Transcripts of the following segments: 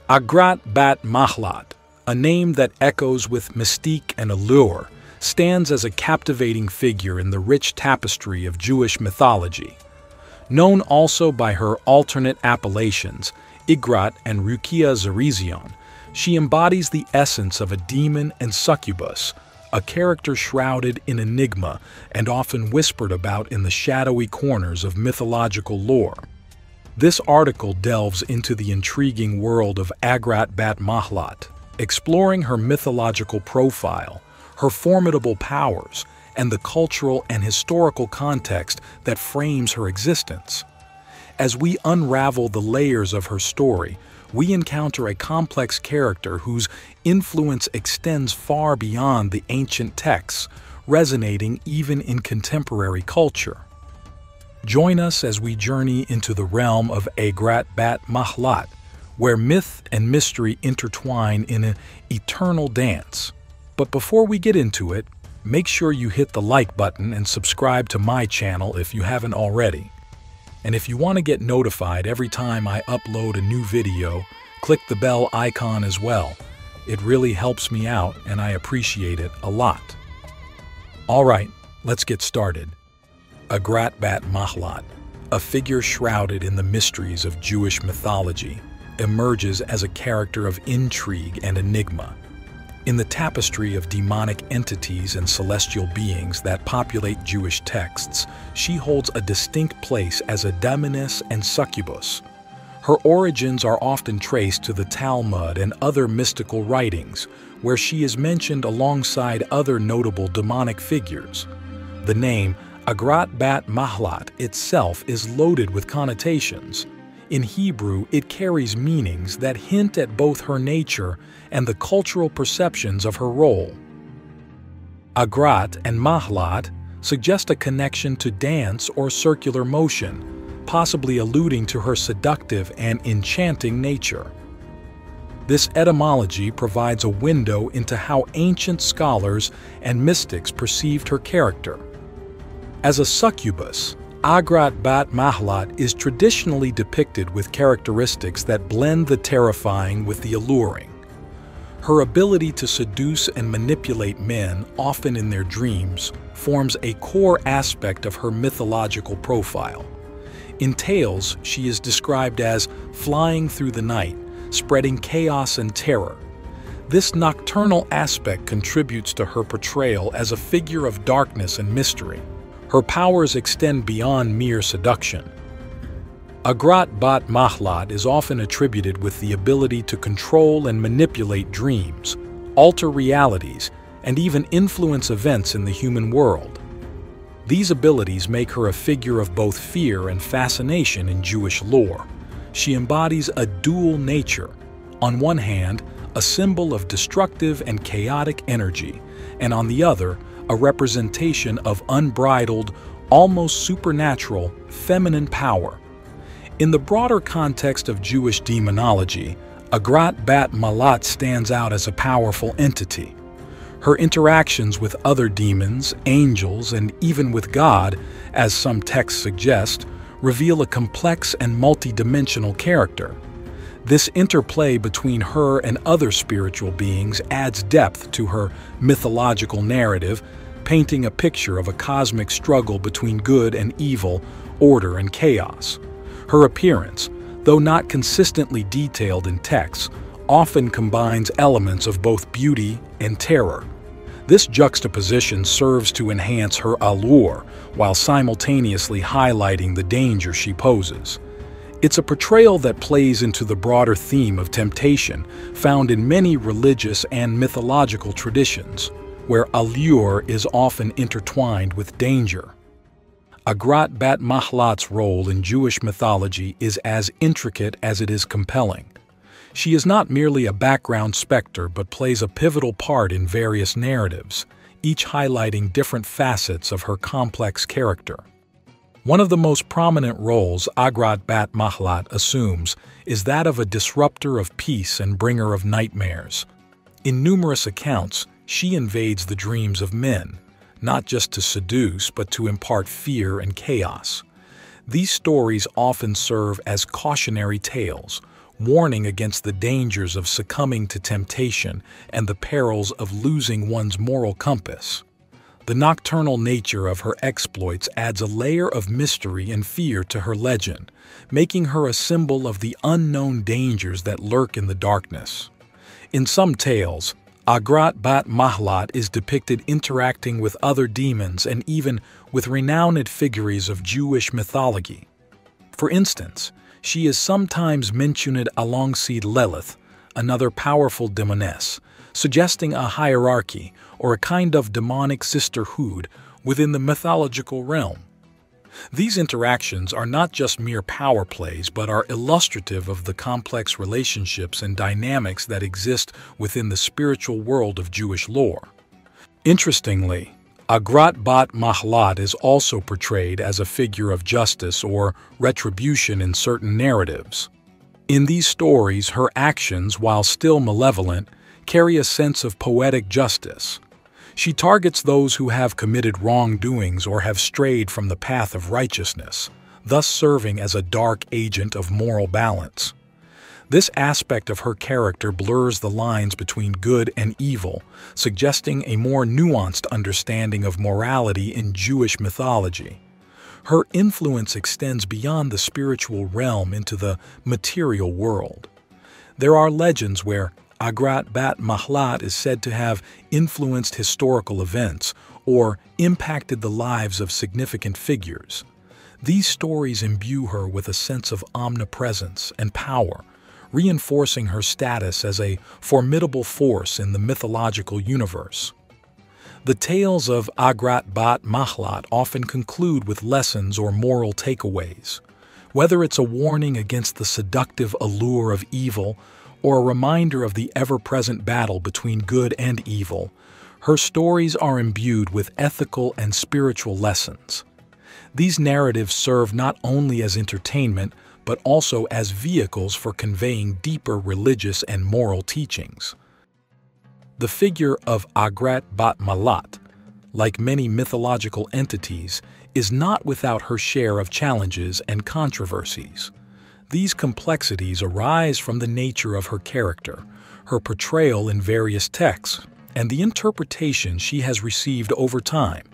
Agrat Bat Mahlat, a name that echoes with mystique and allure, stands as a captivating figure in the rich tapestry of Jewish mythology. Known also by her alternate appellations, Igrat and Ryukia Zerizion, she embodies the essence of a demon and succubus, a character shrouded in enigma and often whispered about in the shadowy corners of mythological lore. This article delves into the intriguing world of Agrat Bat Mahlat, exploring her mythological profile, her formidable powers, and the cultural and historical context that frames her existence. As we unravel the layers of her story, we encounter a complex character whose influence extends far beyond the ancient texts, resonating even in contemporary culture. Join us as we journey into the realm of Agrat Bat Mahlat, where myth and mystery intertwine in an eternal dance. But before we get into it, make sure you hit the like button and subscribe to my channel if you haven't already. And if you want to get notified every time I upload a new video, click the bell icon as well. It really helps me out and I appreciate it a lot. Alright, let's get started. Agrat Bat Mahlat, a figure shrouded in the mysteries of Jewish mythology, emerges as a character of intrigue and enigma. In the tapestry of demonic entities and celestial beings that populate Jewish texts, she holds a distinct place as a Demoness and succubus. Her origins are often traced to the Talmud and other mystical writings, where she is mentioned alongside other notable demonic figures. The name Agrat Bat Mahlat itself is loaded with connotations. In Hebrew, it carries meanings that hint at both her nature and the cultural perceptions of her role. Agrat and Mahlat suggest a connection to dance or circular motion, possibly alluding to her seductive and enchanting nature. This etymology provides a window into how ancient scholars and mystics perceived her character. As a succubus, Agrat Bat Mahlat is traditionally depicted with characteristics that blend the terrifying with the alluring. Her ability to seduce and manipulate men, often in their dreams, forms a core aspect of her mythological profile. In tales, she is described as flying through the night, spreading chaos and terror. This nocturnal aspect contributes to her portrayal as a figure of darkness and mystery. Her powers extend beyond mere seduction. Agrat Bat Mahlat is often attributed with the ability to control and manipulate dreams, alter realities, and even influence events in the human world. These abilities make her a figure of both fear and fascination in Jewish lore. She embodies a dual nature. On one hand, a symbol of destructive and chaotic energy, and on the other, a representation of unbridled, almost supernatural, feminine power. In the broader context of Jewish demonology, Agrat Bat Mahlat stands out as a powerful entity. Her interactions with other demons, angels, and even with God, as some texts suggest, reveal a complex and multidimensional character. This interplay between her and other spiritual beings adds depth to her mythological narrative, painting a picture of a cosmic struggle between good and evil, order and chaos. Her appearance, though not consistently detailed in texts, often combines elements of both beauty and terror. This juxtaposition serves to enhance her allure while simultaneously highlighting the danger she poses. It's a portrayal that plays into the broader theme of temptation found in many religious and mythological traditions, where allure is often intertwined with danger. Agrat Bat Mahlat's role in Jewish mythology is as intricate as it is compelling. She is not merely a background specter but plays a pivotal part in various narratives, each highlighting different facets of her complex character. One of the most prominent roles Agrat Bat Mahlat assumes is that of a disruptor of peace and bringer of nightmares. In numerous accounts, she invades the dreams of men, not just to seduce but to impart fear and chaos. These stories often serve as cautionary tales, warning against the dangers of succumbing to temptation and the perils of losing one's moral compass. The nocturnal nature of her exploits adds a layer of mystery and fear to her legend, making her a symbol of the unknown dangers that lurk in the darkness. In some tales, Agrat Bat Mahlat is depicted interacting with other demons and even with renowned figures of Jewish mythology. For instance, she is sometimes mentioned alongside Lilith, another powerful demoness, suggesting a hierarchy or a kind of demonic sisterhood within the mythological realm. These interactions are not just mere power plays but are illustrative of the complex relationships and dynamics that exist within the spiritual world of Jewish lore. Interestingly, Agrat Bat Mahlat is also portrayed as a figure of justice or retribution in certain narratives. In these stories, her actions, while still malevolent, carry a sense of poetic justice. She targets those who have committed wrongdoings or have strayed from the path of righteousness, thus serving as a dark agent of moral balance. This aspect of her character blurs the lines between good and evil, suggesting a more nuanced understanding of morality in Jewish mythology. Her influence extends beyond the spiritual realm into the material world. There are legends where Agrat Bat Mahlat is said to have influenced historical events or impacted the lives of significant figures. These stories imbue her with a sense of omnipresence and power, reinforcing her status as a formidable force in the mythological universe. The tales of Agrat Bat Mahlat often conclude with lessons or moral takeaways. Whether it's a warning against the seductive allure of evil or a reminder of the ever-present battle between good and evil, her stories are imbued with ethical and spiritual lessons. These narratives serve not only as entertainment, but also as vehicles for conveying deeper religious and moral teachings. The figure of Agrat Bat Mahlat, like many mythological entities, is not without her share of challenges and controversies. These complexities arise from the nature of her character, her portrayal in various texts, and the interpretation she has received over time.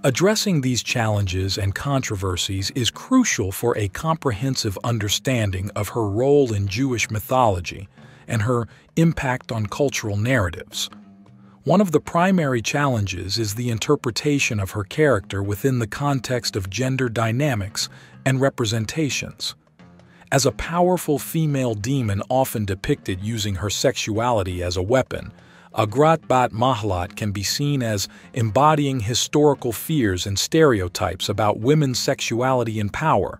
Addressing these challenges and controversies is crucial for a comprehensive understanding of her role in Jewish mythology and her impact on cultural narratives. One of the primary challenges is the interpretation of her character within the context of gender dynamics and representations. As a powerful female demon often depicted using her sexuality as a weapon, Agrat Bat Mahlat can be seen as embodying historical fears and stereotypes about women's sexuality and power.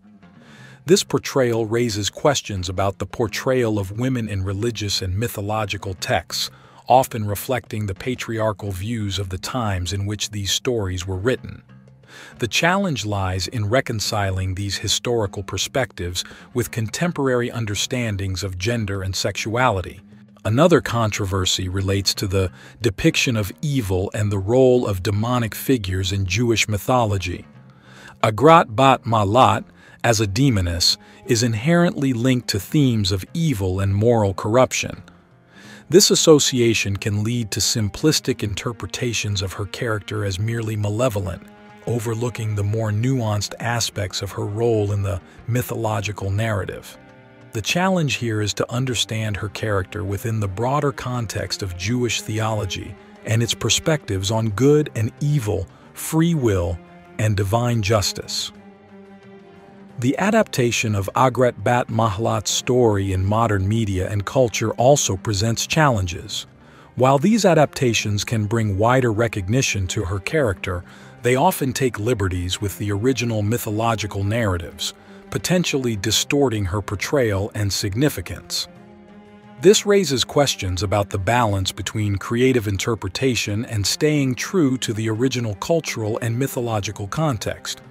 This portrayal raises questions about the portrayal of women in religious and mythological texts, often reflecting the patriarchal views of the times in which these stories were written. The challenge lies in reconciling these historical perspectives with contemporary understandings of gender and sexuality. Another controversy relates to the depiction of evil and the role of demonic figures in Jewish mythology. Agrat Bat Mahlat, as a demoness, is inherently linked to themes of evil and moral corruption. This association can lead to simplistic interpretations of her character as merely malevolent, overlooking the more nuanced aspects of her role in the mythological narrative. The challenge here is to understand her character within the broader context of Jewish theology and its perspectives on good and evil, free will, and divine justice. The adaptation of Agrat Bat Mahlat's story in modern media and culture also presents challenges. While these adaptations can bring wider recognition to her character, they often take liberties with the original mythological narratives, potentially distorting her portrayal and significance. This raises questions about the balance between creative interpretation and staying true to the original cultural and mythological context.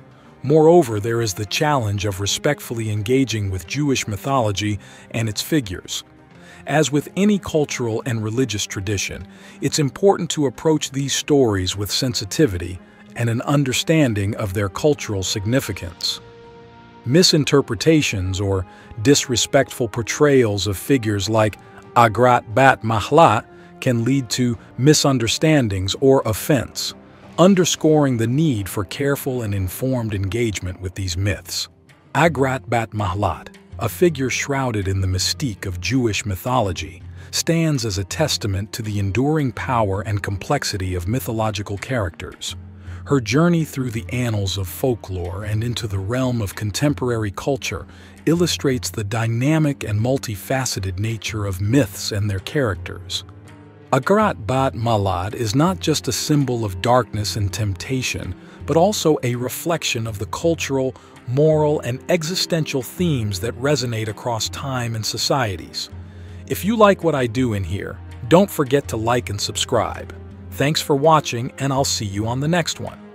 Moreover, there is the challenge of respectfully engaging with Jewish mythology and its figures. As with any cultural and religious tradition, it's important to approach these stories with sensitivity and an understanding of their cultural significance. Misinterpretations or disrespectful portrayals of figures like Agrat Bat Mahlat can lead to misunderstandings or offense, underscoring the need for careful and informed engagement with these myths. Agrat Bat Mahlat, a figure shrouded in the mystique of Jewish mythology, stands as a testament to the enduring power and complexity of mythological characters. Her journey through the annals of folklore and into the realm of contemporary culture illustrates the dynamic and multifaceted nature of myths and their characters. Agrat Bat Mahlat is not just a symbol of darkness and temptation, but also a reflection of the cultural, moral, and existential themes that resonate across time and societies. If you like what I do in here, don't forget to like and subscribe. Thanks for watching, and I'll see you on the next one.